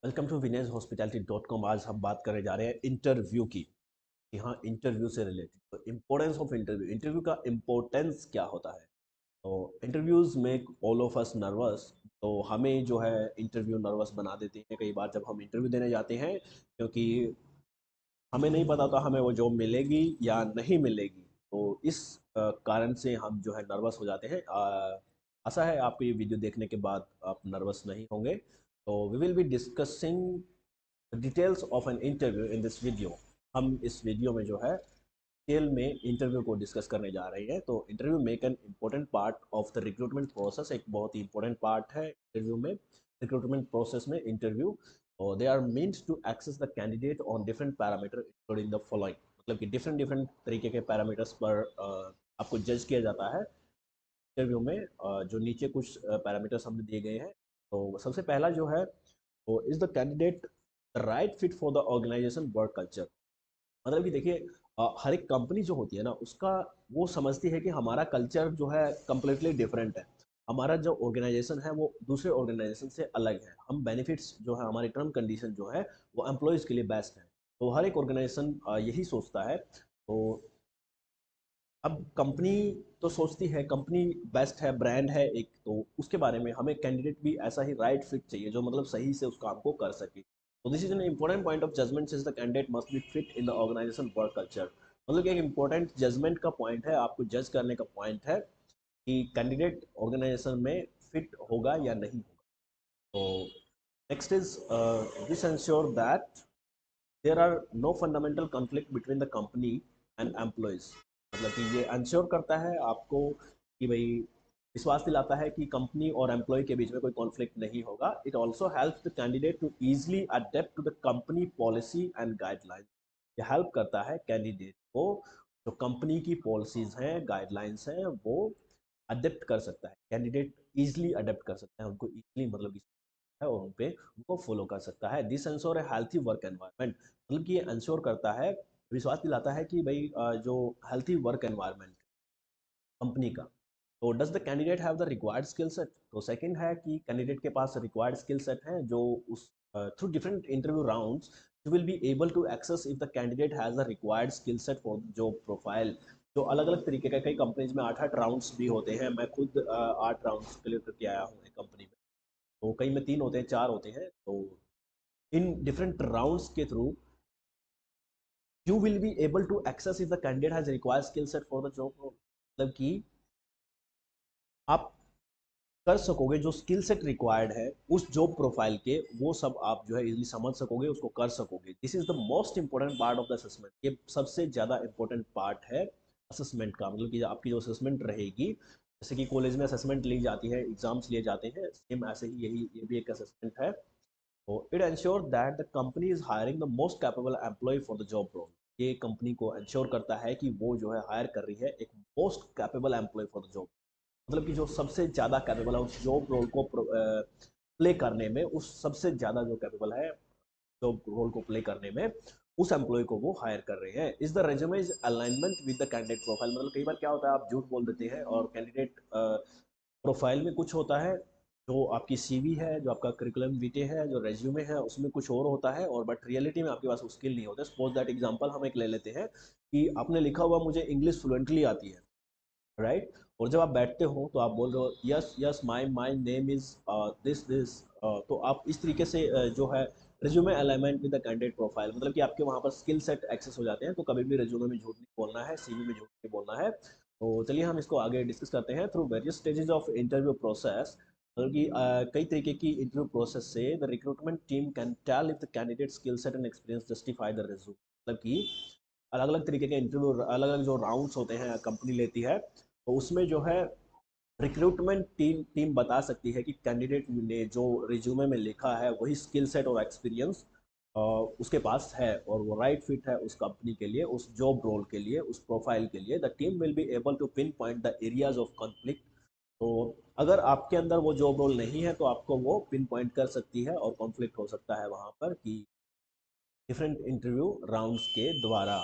Welcome to Vinesh हॉस्पिटैलिटी.com। आज हम बात करने जा रहे हैं इंटरव्यू की कि हाँ, इंटरव्यू से रिलेटेड तो इम्पोर्टेंस ऑफ इंटरव्यू, इंटरव्यू का इम्पोर्टेंस क्या होता है। तो interviews make all of us nervous. तो हमें जो है इंटरव्यू नर्वस बना देते हैं कई बार जब हम इंटरव्यू देने जाते हैं, क्योंकि हमें नहीं पता था हमें वो जॉब मिलेगी या नहीं मिलेगी। तो इस कारण से हम जो है नर्वस हो जाते हैं। आशा है आपको ये वीडियो देखने के बाद आप नर्वस नहीं होंगे। तो we will be discussing details of an interview in this video. हम इस वीडियो में जो है डिटेल में इंटरव्यू को डिस्कस करने जा रहे हैं। तो interview make an important part of the recruitment process, एक बहुत ही इंपॉर्टेंट पार्ट है इंटरव्यू में, रिक्रूटमेंट प्रोसेस में इंटरव्यू। और they are means to access the candidate on different parameter including the following, मतलब कि डिफरेंट डिफरेंट तरीके के पैरामीटर्स पर आपको जज किया जाता है इंटरव्यू में। जो नीचे कुछ पैरामीटर्स हमने दिए गए हैं। तो सबसे पहला जो है वो is the candidate right fit for the organisation work culture. मतलब कि देखिए, हर एक कंपनी जो होती है ना उसका वो समझती है कि हमारा कल्चर जो है कम्प्लीटली डिफरेंट है। हमारा जो ऑर्गेनाइजेशन है वो दूसरे ऑर्गेनाइजेशन से अलग है। हम बेनिफिट्स जो है, हमारी टर्म कंडीशन जो है वो एम्प्लॉयज़ के लिए बेस्ट है। तो हर एक ऑर्गेनाइजेशन यही सोचता है। तो अब कंपनी तो सोचती है कंपनी बेस्ट है, ब्रांड है एक, तो उसके बारे में हमें कैंडिडेट भी ऐसा ही राइट फिट चाहिए जो मतलब सही से उस काम को कर सके। तो this is an important point of judgement is the candidate must be fit in the organisation work culture. मतलब कि एक इंपॉर्टेंट जजमेंट का पॉइंट है, आपको जज करने का पॉइंट है कि कैंडिडेट ऑर्गेनाइजेशन में फिट होगा या नहीं होगा। तो next is this ensure that there are no fundamental conflict between the company and employees. मतलब कि ये इंश्योर करता है आपको कि भाई, विश्वास दिलाता है कि कंपनी और एम्प्लॉय के बीच में कोई कॉन्फ्लिक्ट नहीं होगा। It also helps the candidate to easily adapt to the company policy and guideline. ये हेल्प करता है कैंडिडेट को, जो कंपनी की पॉलिसीज हैं, गाइडलाइंस हैं, वो अडेप्ट कर सकता है। कैंडिडेट ईजिली अडेप्ट कर सकता है, उनको ईजिली मतलब कि है और उन पे उनको फॉलो कर सकता है। This ensure A healthy work environment. मतलब कि ये इंश्योर करता है, विश्वास दिलाता है कि भाई जो हेल्थी वर्क एनवायरनमेंट कंपनी का। तो does the candidate have the required skill set. तो सेकंड है कि कैंडिडेट के पास रिक्वायर्ड स्किल सेट है जो उस through different interview rounds you will be able to access if the candidate has the required skill set for जो profile. जो अलग अलग तरीके का, कई कंपनीज में 8-8 राउंड्स भी होते हैं। मैं खुद 8 राउंड्स क्लियर करके आया हूँ एक कंपनी में। तो कई में 3 होते हैं, 4 होते हैं। तो इन डिफरेंट राउंड्स के through you will be able to access if the candidate has required skill set for the job. मतलब कि आप कर सकोगे जो स्किल सेट रिक्वायर्ड है उस जॉब प्रोफाइल के, वो सब आप जो है इजीली समझ सकोगे, उसको कर सकोगे। This is the most important part of the assessment. ये सबसे ज़्यादा इंपॉर्टेंट पार्ट है असेसमेंट का। मतलब कि आपकी जो असेसमेंट रहेगी, जैसे कि कॉलेज में असेसमेंट ली जाती है, एग्जाम्स लिए जाते हैं, सेम ऐसे ही यही ये भी एक असेसमेंट है। तो it ensure that the company is hiring the most capable employ for the job role. ये कंपनी को एंश्योर करता है कि वो जो है हायर कर रही है एक most capable employ for the job. मतलब कि जो सबसे ज़्यादा कैपेबल है उस जॉब रोल को प्ले करने में, उस सबसे ज़्यादा जो कैपेबल है जॉब रोल को प्ले करने में, उस एम्प्लॉय को वो हायर कर रहे हैं। Is the resume is alignment with the candidate profile. मतलब कई बार क्या होता है, आप झूठ बोल देते हैं और कैंडिडेट प्रोफाइल में कुछ होता है, जो आपकी सीवी है, जो आपका करिकुलम विटे है, जो रेज्यूमे है, उसमें कुछ और होता है, और बट रियलिटी में आपके पास वो स्किल नहीं होता। सपोज दैट एग्जांपल हम एक ले लेते हैं कि आपने लिखा हुआ मुझे इंग्लिश फ्लुएंटली आती है, राइट। और जब आप बैठते हो तो आप बोल रहे हो yes yes my my name is this this. तो आप इस तरीके से जो है resume alignment with the candidate profile, मतलब कि आपके वहाँ पर स्किल सेट एक्सेस हो जाते हैं। तो कभी भी रिज्यूमे में झूठ नहीं बोलना है, सीवी में झूठ नहीं बोलना है। तो चलिए हम इसको आगे डिस्कस करते हैं। Through various stages of interview process, मतलब कि कई तरीके की इंटरव्यू प्रोसेस से the recruitment team can tell if the candidate skill set and experience justify the resume. मतलब कि अलग अलग तरीके के इंटरव्यू, अलग अलग जो राउंड्स होते हैं कंपनी लेती है, तो उसमें जो है रिक्रूटमेंट टीम टीम बता सकती है कि कैंडिडेट ने जो रिज्यूमे में लिखा है वही स्किल सेट और एक्सपीरियंस उसके पास है और वो राइट फिट है उस कंपनी के लिए, उस जॉब रोल के लिए, उस प्रोफाइल के लिए। The team will be able to pinpoint the areas of conflict. तो अगर आपके अंदर वो जॉब रोल नहीं है तो आपको वो पिन पॉइंट कर सकती है और कॉन्फ्लिक्ट हो सकता है वहाँ पर कि डिफरेंट इंटरव्यू राउंड्स के द्वारा।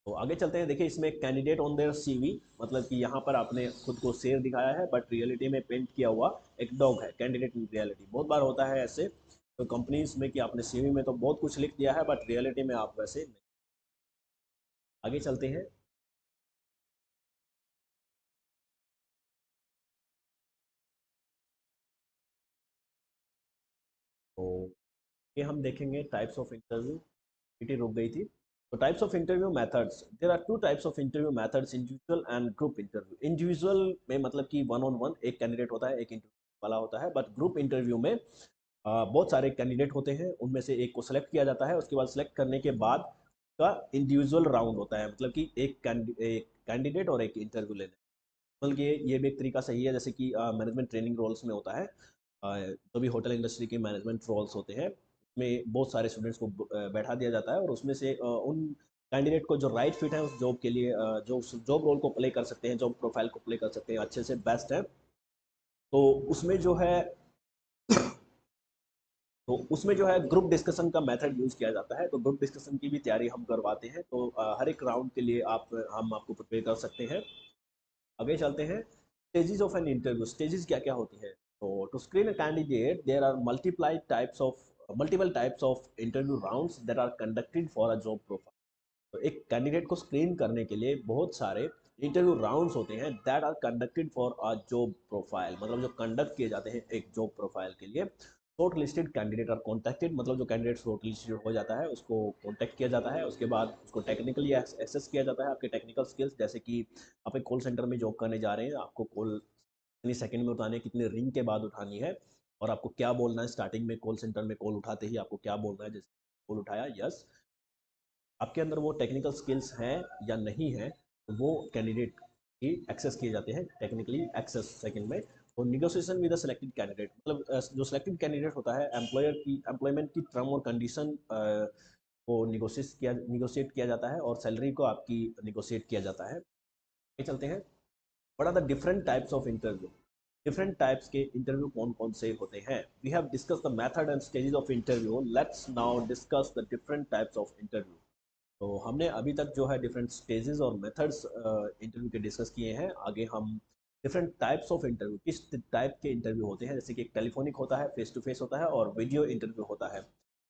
तो आगे चलते हैं। देखिए इसमें कैंडिडेट ऑन देयर सीवी, मतलब कि यहाँ पर आपने खुद को शेर दिखाया है बट रियलिटी में पेंट किया हुआ एक डॉग है कैंडिडेट इन रियलिटी। बहुत बार होता है ऐसे तो कंपनीज में कि आपने सीवी में तो बहुत कुछ लिख दिया है बट रियलिटी में आप वैसे नहीं। आगे चलते हैं। तो ये हम देखेंगे टाइप्स ऑफ इंटरव्यू। पीटी रुक गई थी। तो types of interview methods, there are two types of interview methods, individual and group interview. Individual में मतलब कि वन ऑन वन एक कैंडिडेट होता है, एक इंटरव्यू वाला होता है, बट ग्रुप इंटरव्यू में बहुत सारे कैंडिडेट होते हैं, उनमें से एक को सिलेक्ट किया जाता है, उसके बाद सिलेक्ट करने के बाद का इंडिविजुअल राउंड होता है, मतलब कि एक कैंडिडेट और एक इंटरव्यू लेने। मतलब ये भी एक तरीका सही है, जैसे कि मैनेजमेंट ट्रेनिंग रोल्स में होता है। जो भी होटल इंडस्ट्री के मैनेजमेंट रोल्स होते हैं उसमें बहुत सारे स्टूडेंट्स को बैठा दिया जाता है, और उसमें से उन कैंडिडेट को जो राइट फिट है उस जॉब के लिए, जो उस जॉब रोल को प्ले कर सकते हैं, जॉब प्रोफाइल को प्ले कर सकते हैं अच्छे से बेस्ट है, तो उसमें जो है तो उसमें जो है ग्रुप डिस्कशन का मेथड यूज़ किया जाता है। तो ग्रुप डिस्कशन की भी तैयारी हम करवाते हैं, तो हर एक राउंड के लिए हम आपको प्रिपेयर कर सकते हैं। आगे चलते हैं। Stages of an interview, stages क्या क्या होती है। तो to screen a candidate there are multiple types of interview rounds that are conducted for a job profile. तो एक कैंडिडेट को स्क्रीन करने के लिए बहुत सारे इंटरव्यू राउंड्स होते हैं that are conducted for a job profile, मतलब जो कंडक्ट किए जाते हैं एक जॉब प्रोफाइल के लिए। Shortlisted candidate are contacted, मतलब जो कैंडिडेट शॉर्ट लिस्टेड हो जाता है उसको कॉन्टैक्ट किया जाता है, उसके बाद उसको टेक्निकली एक्सेस किया जाता है, आपके टेक्निकल स्किल्स, जैसे कि आप एक कॉल सेंटर में जॉब करने जा रहे हैं, आपको कॉल कितनी सेकंड में उठानी है, कितने रिंग के बाद उठानी है, और आपको क्या बोलना है स्टार्टिंग में कॉल सेंटर में कॉल उठाते ही आपको क्या बोलना है, जैसे कॉल उठाया यस, आपके अंदर वो टेक्निकल स्किल्स हैं या नहीं है, तो वो कैंडिडेट की एक्सेस किए जाते हैं, टेक्निकली एक्सेस सेकंड में। और negotiation with the selected candidate, मतलब जो सिलेक्टेड कैंडिडेट होता है एम्प्लॉयर की एम्प्लॉयमेंट की टर्म और कंडीशन को निगोशिएट किया जाता है, और सैलरी को आपकी निगोशिएट किया जाता है। आगे चलते हैं। What are the different types of interview. Different types के इंटरव्यू कौन कौन से होते हैं। We have discuss the method and stages of interview, let's now discuss the different types of interview. तो हमने अभी तक जो है डिफरेंट स्टेजेस और मेथड्स इंटरव्यू के डिस्कस किए हैं। आगे हम डिफरेंट टाइप्स ऑफ इंटरव्यू, किस टाइप के इंटरव्यू होते हैं, जैसे कि एक टेलीफोनिक होता है, फेस टू फेस होता है, और वीडियो इंटरव्यू होता है।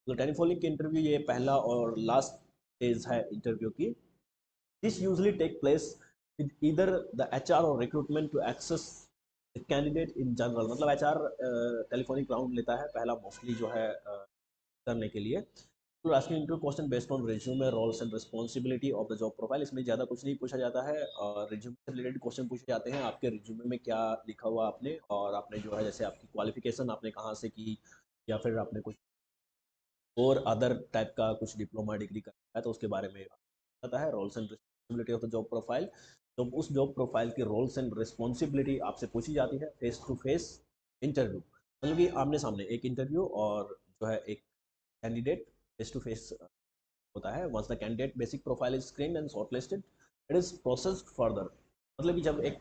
तो टेलीफोनिक इंटरव्यू ये पहला और लास्ट स्टेज है इंटरव्यू की। This usually take place with either the HR और recruitment to access candidate in general, मतलब एचआर टेलीफोनिक राउंड लेता है पहला मोस्टली जो है करने के लिए। तो asking interview question based on resume, roles and responsibility of the job profile, इसमें ज़्यादा कुछ नहीं पूछा जाता है, और रिज्यूमे से रिलेटेड क्वेश्चन पूछे जाते हैं, आपके रिज्यूमे में क्या लिखा हुआ आपने, और आपने जो है जैसे आपकी क्वालिफिकेशन आपने कहाँ से की, या फिर आपने कुछ और अदर टाइप का कुछ डिप्लोमा डिग्री करना है तो उसके बारे में आता है। Roles and responsibility of the job profile, तो उस जॉब प्रोफाइल की रोल्स एंड रिस्पॉन्सिबिलिटी आपसे पूछी जाती है फेस टू फेस इंटरव्यू, मतलब कि आमने सामने एक इंटरव्यू, और जो है एक कैंडिडेट फेस टू फेस होता है। Once the candidate basic profile is screen and shortlisted, it is processed further, मतलब कि जब एक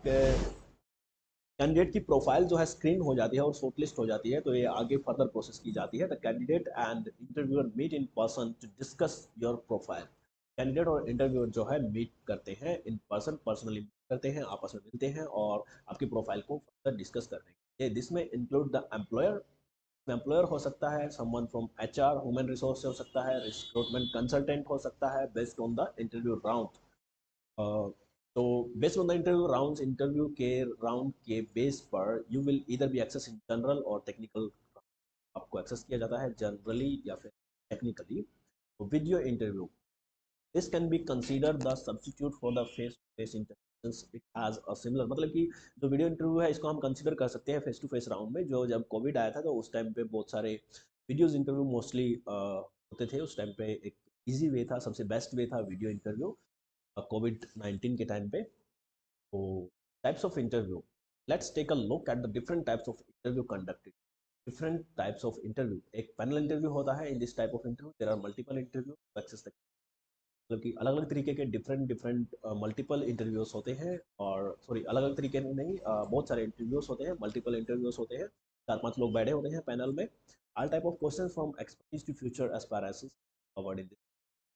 कैंडिडेट की प्रोफाइल जो है स्क्रीन हो जाती है और शॉर्टलिस्ट हो जाती है, तो ये आगे फर्दर प्रोसेस की जाती है। The candidate and interviewer meet in person to discuss your profile, candidate और इंटरव्यूअर जो है मीट करते हैं इन पर्सन, पर्सनली करते हैं, आपस में मिलते हैं और आपकी प्रोफाइल को फर्दर डिस्कस करते हैं। दिस में इंक्लूड द एम्प्लॉयर, एम्प्लॉयर हो सकता है someone from HR, human resource हो सकता है, रिक्रूटमेंट कंसल्टेंट हो सकता है, based on the interview round. तो based on the interview rounds, interview के राउंड के बेस पर you will either be access in general और टेक्निकल, आपको एक्सेस किया जाता है जनरली या फिर टेक्निकली। तो video interview, this can be consider the substitute for the face to face interview, it has a similar, मतलब कि जो वीडियो इंटरव्यू है इसको हम कंसीडर कर सकते हैं फेस टू फेस राउंड में। जो जब कोविड आया था तो उस टाइम पे बहुत सारे वीडियोज इंटरव्यू मोस्टली होते थे, उस टाइम पे एक ईजी वे था, सबसे बेस्ट वे था वीडियो इंटरव्यू कोविड 19 के टाइम पे। तो types of interview, let's take a look at the different types of interview conducted. Different types of interview, एक पैनल इंटरव्यू होता है। In this type of interview there are multiple interview access, मतलब कि अलग अलग तरीके के डिफरेंट डिफरेंट मल्टीपल इंटरव्यूज होते हैं, और सॉरी अलग अलग तरीके नहीं, बहुत सारे इंटरव्यूज होते हैं, मल्टीपल इंटरव्यूज होते हैं, चार पांच लोग बैठे होते हैं पैनल में। All type of question from expertise to future aspirations covered in this,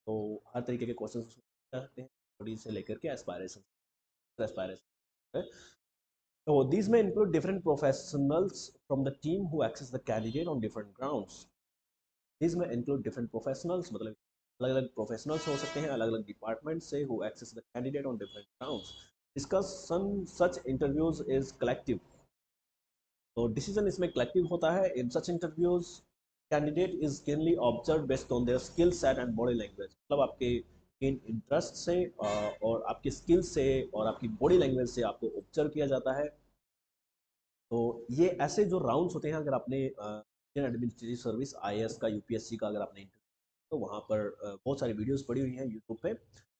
तो हर तरीके के क्वेश्चन पूछ सकते हैं, एक्सपर्टीज से लेकर के aspiration aspiration. So these may include different professionals from the team who access the candidate on different grounds. This में इंक्लूड डिफरेंट प्रोफेशनल्स, मतलब अलग अलग प्रोफेशनल्स हो सकते हैं अलग अलग डिपार्टमेंट से, who access the candidate on different grounds. Discussion such interviews is collective, तो डिसीजन इसमें कलेक्टिव होता है। In such interviews candidate is keenly observe based on their skill set and body language, मतलब आपके इन इंटरेस्ट से और आपके स्किल से और आपकी बॉडी लैंग्वेज से आपको ऑब्जर्व किया जाता है। तो ये ऐसे जो राउंड्स होते हैं, अगर आपने इंडियन एडमिनिस्ट्रेटिव सर्विस आईएएस का यूपीएससी का अगर आपने तो वहाँ पर बहुत सारी वीडियोस पड़ी हुई हैं यूट्यूब पे,